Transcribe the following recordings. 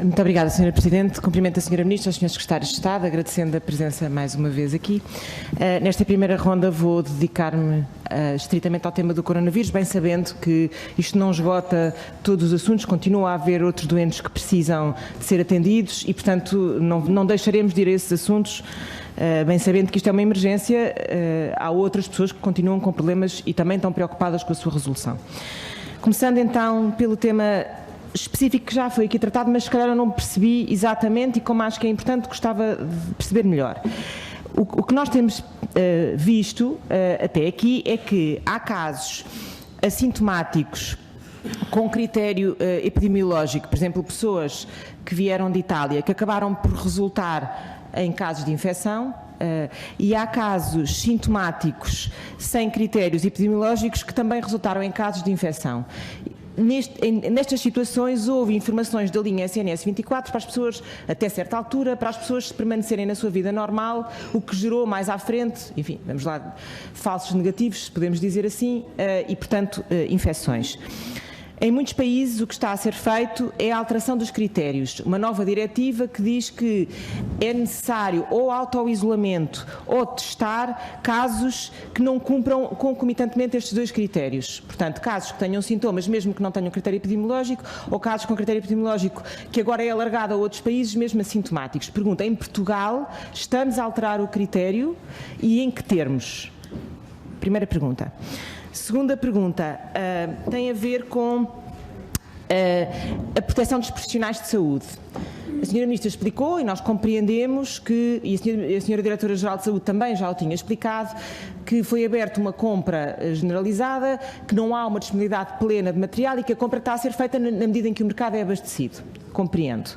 Muito obrigada, Sra. Presidente. Cumprimento a Sra. Ministra, aos Srs. Secretários de Estado, agradecendo a presença mais uma vez aqui. Nesta primeira ronda vou dedicar-me estritamente ao tema do coronavírus, bem sabendo que isto não esgota todos os assuntos, continua a haver outros doentes que precisam de ser atendidos e, portanto, não deixaremos de ir a esses assuntos, bem sabendo que isto é uma emergência. Há outras pessoas que continuam com problemas e também estão preocupadas com a sua resolução. Começando então pelo tema específico que já foi aqui tratado, mas se calhar eu não percebi exatamente e como acho que é importante, gostava de perceber melhor. O que nós temos visto até aqui é que há casos assintomáticos com critério epidemiológico, por exemplo, pessoas que vieram de Itália, que acabaram por resultar em casos de infecção, e há casos sintomáticos sem critérios epidemiológicos que também resultaram em casos de infecção. Nestas situações houve informações da linha SNS 24 para as pessoas, até certa altura, para as pessoas permanecerem na sua vida normal, o que gerou mais à frente, enfim, vamos lá, falsos negativos, podemos dizer assim, e portanto infecções. Em muitos países o que está a ser feito é a alteração dos critérios, uma nova diretiva que diz que é necessário ou autoisolamento ou testar casos que não cumpram concomitantemente estes dois critérios. Portanto, casos que tenham sintomas mesmo que não tenham critério epidemiológico ou casos com critério epidemiológico que agora é alargado a outros países mesmo assintomáticos. Pergunta, em Portugal estamos a alterar o critério e em que termos? Primeira pergunta. Segunda pergunta, tem a ver com a proteção dos profissionais de saúde. A Sra. Ministra explicou e nós compreendemos que, e a Sra. Diretora-Geral de Saúde também já o tinha explicado, que foi aberta uma compra generalizada, que não há uma disponibilidade plena de material e que a compra está a ser feita na medida em que o mercado é abastecido. Compreendo.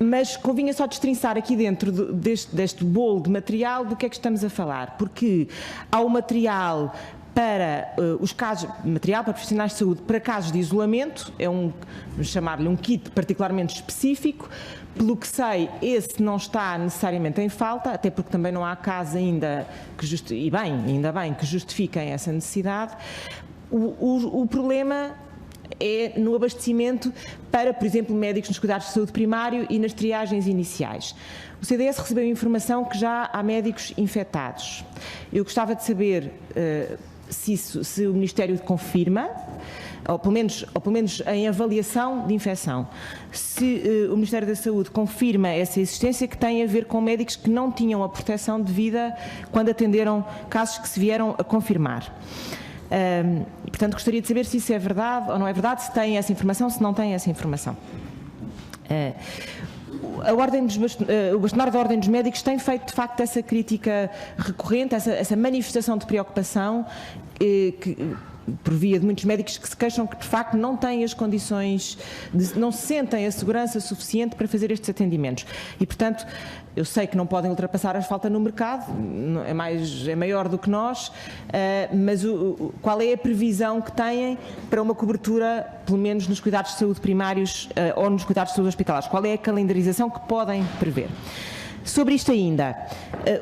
Mas convinha só destrinçar aqui dentro deste bolo de material do que é que estamos a falar, porque há o material para os casos, material para profissionais de saúde para casos de isolamento, é vamos chamar-lhe um kit particularmente específico, pelo que sei, esse não está necessariamente em falta, até porque também não há casos ainda, ainda bem, que justifiquem essa necessidade. O problema é no abastecimento para, por exemplo, médicos nos cuidados de saúde primário e nas triagens iniciais. O CDS recebeu informação que já há médicos infectados. Eu gostava de saber se o Ministério confirma, ou pelo menos em avaliação de infecção, se o Ministério da Saúde confirma essa existência que tem a ver com médicos que não tinham a proteção devida quando atenderam casos que se vieram a confirmar. Portanto, gostaria de saber se isso é verdade ou não é verdade, se tem essa informação, se não tem essa informação. O bastonário da Ordem dos Médicos tem feito, de facto, essa crítica recorrente, essa manifestação de preocupação por via de muitos médicos que se queixam que, de facto, não têm as condições, não sentem a segurança suficiente para fazer estes atendimentos. E, portanto, eu sei que não podem ultrapassar a falta no mercado, é maior do que nós, mas qual é a previsão que têm para uma cobertura, pelo menos nos cuidados de saúde primários ou nos cuidados de saúde hospitalares? Qual é a calendarização que podem prever? Sobre isto ainda,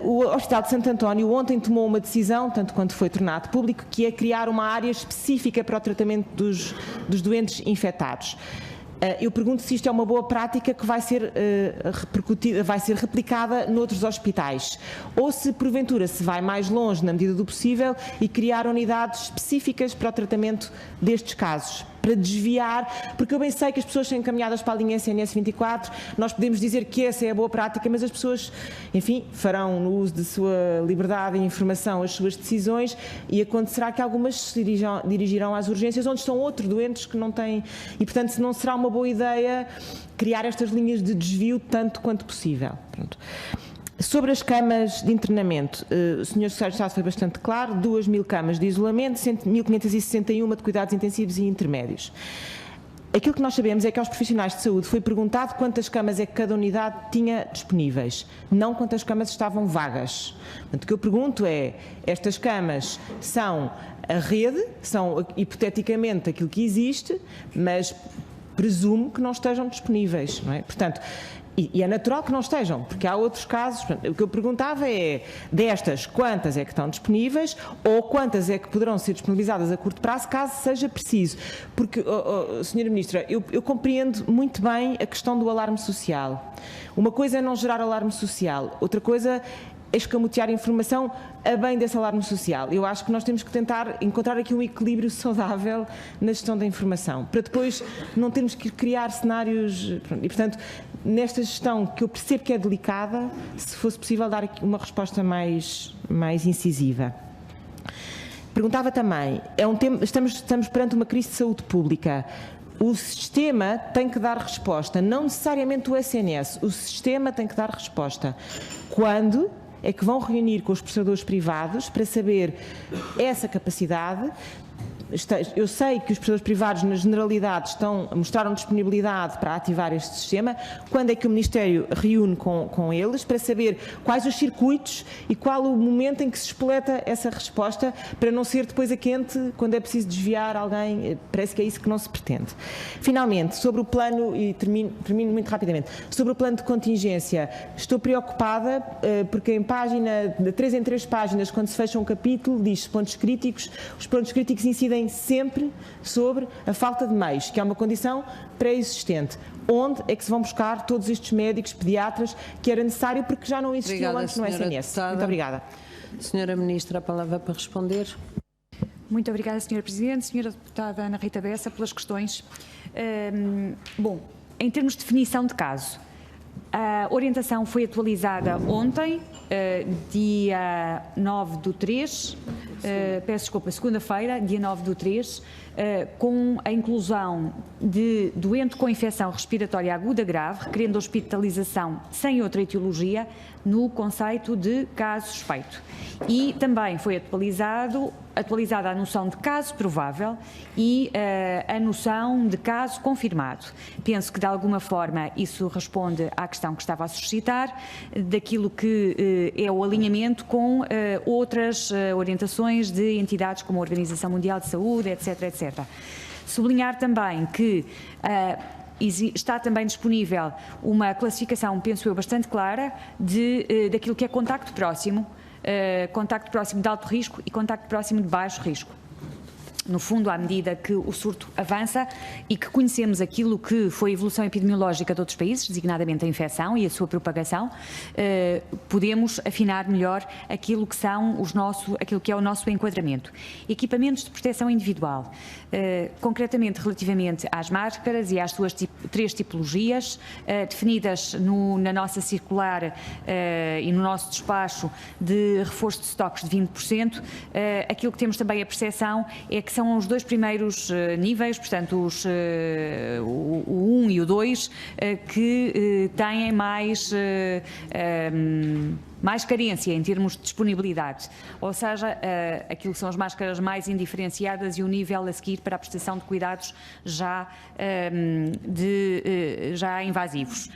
o Hospital de Santo António ontem tomou uma decisão, tanto quanto foi tornado público, que é criar uma área específica para o tratamento dos doentes infectados. Eu pergunto se isto é uma boa prática que vai ser repercutida, vai ser replicada noutros hospitais, ou se porventura se vai mais longe na medida do possível e criar unidades específicas para o tratamento destes casos, para desviar, porque eu bem sei que as pessoas são encaminhadas para a linha SNS 24, nós podemos dizer que essa é a boa prática, mas as pessoas, enfim, farão no uso de sua liberdade e informação as suas decisões e acontecerá que algumas se dirigirão às urgências onde estão outros doentes que não têm, e portanto não será uma boa ideia criar estas linhas de desvio tanto quanto possível. Pronto. Sobre as camas de internamento, o Sr. Secretário de Estado foi bastante claro, 2.000 camas de isolamento, 1.561 de cuidados intensivos e intermédios. Aquilo que nós sabemos é que aos profissionais de saúde foi perguntado quantas camas é que cada unidade tinha disponíveis, não quantas camas estavam vagas. Portanto, o que eu pergunto é, estas camas são a rede, são hipoteticamente aquilo que existe, mas presumo que não estejam disponíveis, não é? Portanto, E é natural que não estejam, porque há outros casos. O que eu perguntava é, destas, quantas é que estão disponíveis ou quantas é que poderão ser disponibilizadas a curto prazo, caso seja preciso. Porque, Sra. Ministra, eu compreendo muito bem a questão do alarme social. Uma coisa é não gerar alarme social, outra coisa é escamotear informação a bem desse alarme social. Eu acho que nós temos que tentar encontrar aqui um equilíbrio saudável na gestão da informação, para depois não termos que criar cenários. E, portanto, nesta gestão, que eu percebo que é delicada, se fosse possível dar aqui uma resposta mais incisiva. Perguntava também, estamos perante uma crise de saúde pública. O sistema tem que dar resposta, não necessariamente o SNS, o sistema tem que dar resposta. Quando é que vão reunir com os prestadores privados para saber essa capacidade? Eu sei que os prestadores privados, na generalidade, mostraram disponibilidade para ativar este sistema. Quando é que o Ministério reúne com eles para saber quais os circuitos e qual o momento em que se espoleta essa resposta, para não ser depois a quente quando é preciso desviar alguém? Parece que é isso que não se pretende. Finalmente, sobre o plano, e termino muito rapidamente, sobre o plano de contingência, estou preocupada porque de 3 em 3 páginas, quando se fecha um capítulo, diz pontos críticos. Os pontos críticos incidem sempre sobre a falta de meios, que é uma condição pré-existente. Onde é que se vão buscar todos estes médicos, pediatras, que era necessário porque já não existiam antes no SNS? Deputada. Muito obrigada. Senhora Ministra, a palavra para responder. Muito obrigada, Senhora Presidente. Senhora Deputada Ana Rita Bessa, pelas questões. Bom, em termos de definição de caso, a orientação foi atualizada ontem, dia 9/3, peço desculpa, segunda-feira, dia 9/3, com a inclusão de doente com infecção respiratória aguda grave, requerendo hospitalização sem outra etiologia, no conceito de caso suspeito. E também foi atualizada a noção de caso provável e a noção de caso confirmado. Penso que, de alguma forma, isso responde à questão que estava a suscitar, daquilo que é o alinhamento com outras orientações de entidades como a Organização Mundial de Saúde, etc, etc. Sublinhar também que está também disponível uma classificação, penso eu, bastante clara daquilo que é contacto próximo de alto risco e contacto próximo de baixo risco. No fundo, à medida que o surto avança e que conhecemos aquilo que foi a evolução epidemiológica de outros países, designadamente a infecção e a sua propagação, podemos afinar melhor aquilo que é o nosso enquadramento. Equipamentos de proteção individual, concretamente relativamente às máscaras e às suas 3 tipologias, definidas na nossa circular e no nosso despacho de reforço de estoques de 20%, aquilo que temos também a percepção é que são os 2 primeiros níveis, portanto o 1 e o 2, que têm mais carência em termos de disponibilidade, ou seja, aquilo que são as máscaras mais indiferenciadas e o nível a seguir para a prestação de cuidados já invasivos.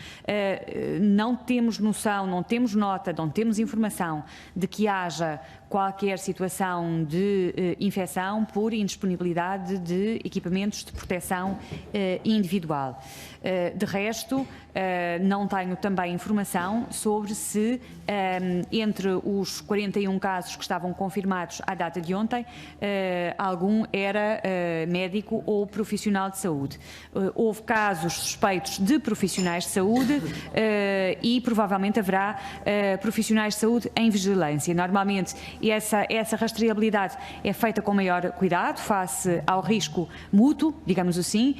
Não temos noção, não temos nota, não temos informação de que haja qualquer situação de infecção por indisponibilidade de equipamentos de proteção individual. De resto, não tenho também informação sobre se entre os 41 casos que estavam confirmados à data de ontem, algum era médico ou profissional de saúde. Houve casos suspeitos de profissionais de saúde e provavelmente haverá profissionais de saúde em vigilância. Normalmente essa rastreabilidade é feita com maior cuidado face ao risco mútuo, digamos assim,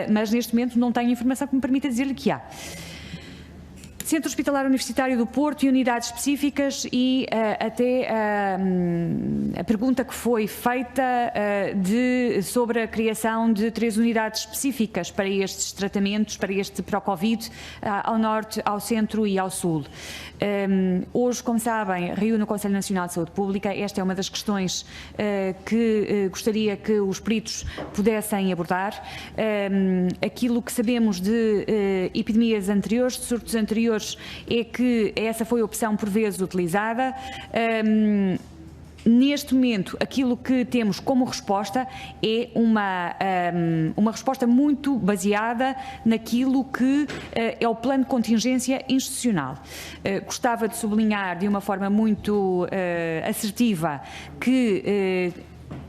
mas neste momento não tenho informação que me permita dizer-lhe que há. Centro Hospitalar Universitário do Porto e unidades específicas e até a pergunta que foi feita sobre a criação de 3 unidades específicas para estes tratamentos, para para o Covid, ao Norte, ao Centro e ao Sul. Hoje, como sabem, reúne o Conselho Nacional de Saúde Pública. Esta é uma das questões que gostaria que os peritos pudessem abordar. Aquilo que sabemos de epidemias anteriores, de surtos anteriores, é que essa foi a opção por vezes utilizada. Neste momento, aquilo que temos como resposta é uma resposta muito baseada naquilo que é o plano de contingência institucional. Gostava de sublinhar de uma forma muito assertiva que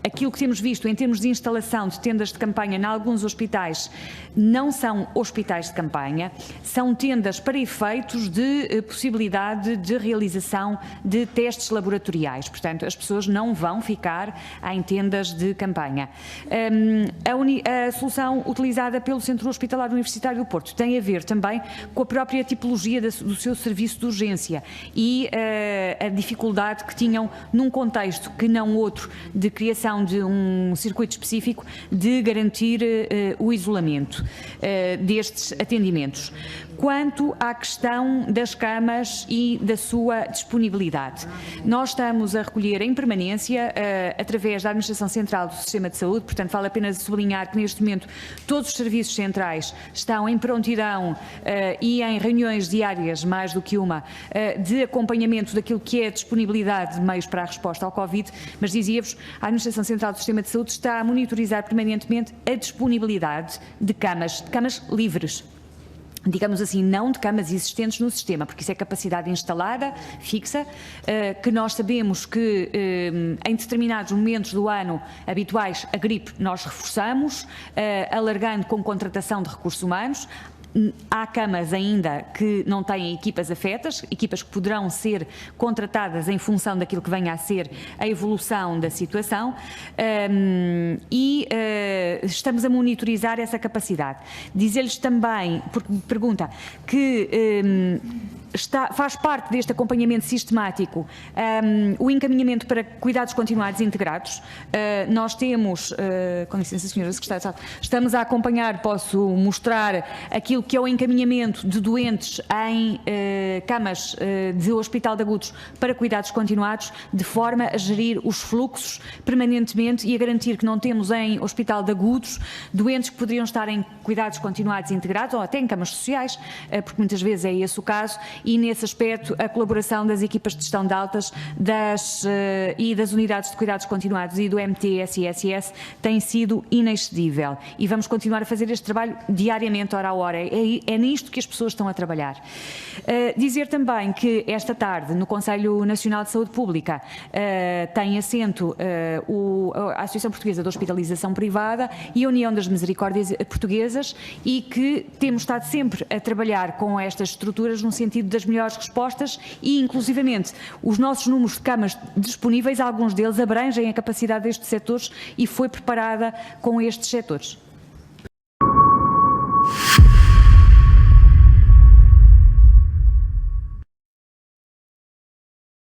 aquilo que temos visto em termos de instalação de tendas de campanha em alguns hospitais não são hospitais de campanha, são tendas para efeitos de possibilidade de realização de testes laboratoriais. Portanto, as pessoas não vão ficar em tendas de campanha. A solução utilizada pelo Centro Hospitalar Universitário do Porto tem a ver também com a própria tipologia do seu serviço de urgência e a dificuldade que tinham num contexto que não outro de criação de um circuito específico de garantir o isolamento destes atendimentos. Quanto à questão das camas e da sua disponibilidade, nós estamos a recolher em permanência, através da Administração Central do Sistema de Saúde, portanto vale a pena sublinhar que neste momento todos os serviços centrais estão em prontidão e em reuniões diárias, mais do que uma, de acompanhamento daquilo que é a disponibilidade de meios para a resposta ao Covid, mas dizia-vos, a Administração Central do Sistema de Saúde está a monitorizar permanentemente a disponibilidade de camas livres. Digamos assim, não de camas existentes no sistema, porque isso é capacidade instalada, fixa, que nós sabemos que em determinados momentos do ano habituais, a gripe, nós reforçamos, alargando com contratação de recursos humanos. Há camas ainda que não têm equipas afetas, equipas que poderão ser contratadas em função daquilo que venha a ser a evolução da situação e estamos a monitorizar essa capacidade. Dizer-lhes também, porque me pergunta, que faz parte deste acompanhamento sistemático o encaminhamento para cuidados continuados integrados. Nós temos, com licença senhora secretária, estamos a acompanhar, posso mostrar aquilo que é o encaminhamento de doentes em camas de hospital de agudos para cuidados continuados, de forma a gerir os fluxos permanentemente e a garantir que não temos em hospital de agudos doentes que poderiam estar em cuidados continuados integrados ou até em camas sociais, porque muitas vezes é esse o caso, e nesse aspecto a colaboração das equipas de gestão de altas e das unidades de cuidados continuados e do MTSSS tem sido inexcedível e vamos continuar a fazer este trabalho diariamente, hora a hora. É nisto que as pessoas estão a trabalhar. Dizer também que esta tarde no Conselho Nacional de Saúde Pública tem assento a Associação Portuguesa de Hospitalização Privada e a União das Misericórdias Portuguesas e que temos estado sempre a trabalhar com estas estruturas no sentido das melhores respostas e inclusivamente os nossos números de camas disponíveis, alguns deles abrangem a capacidade destes setores e foi preparada com estes setores.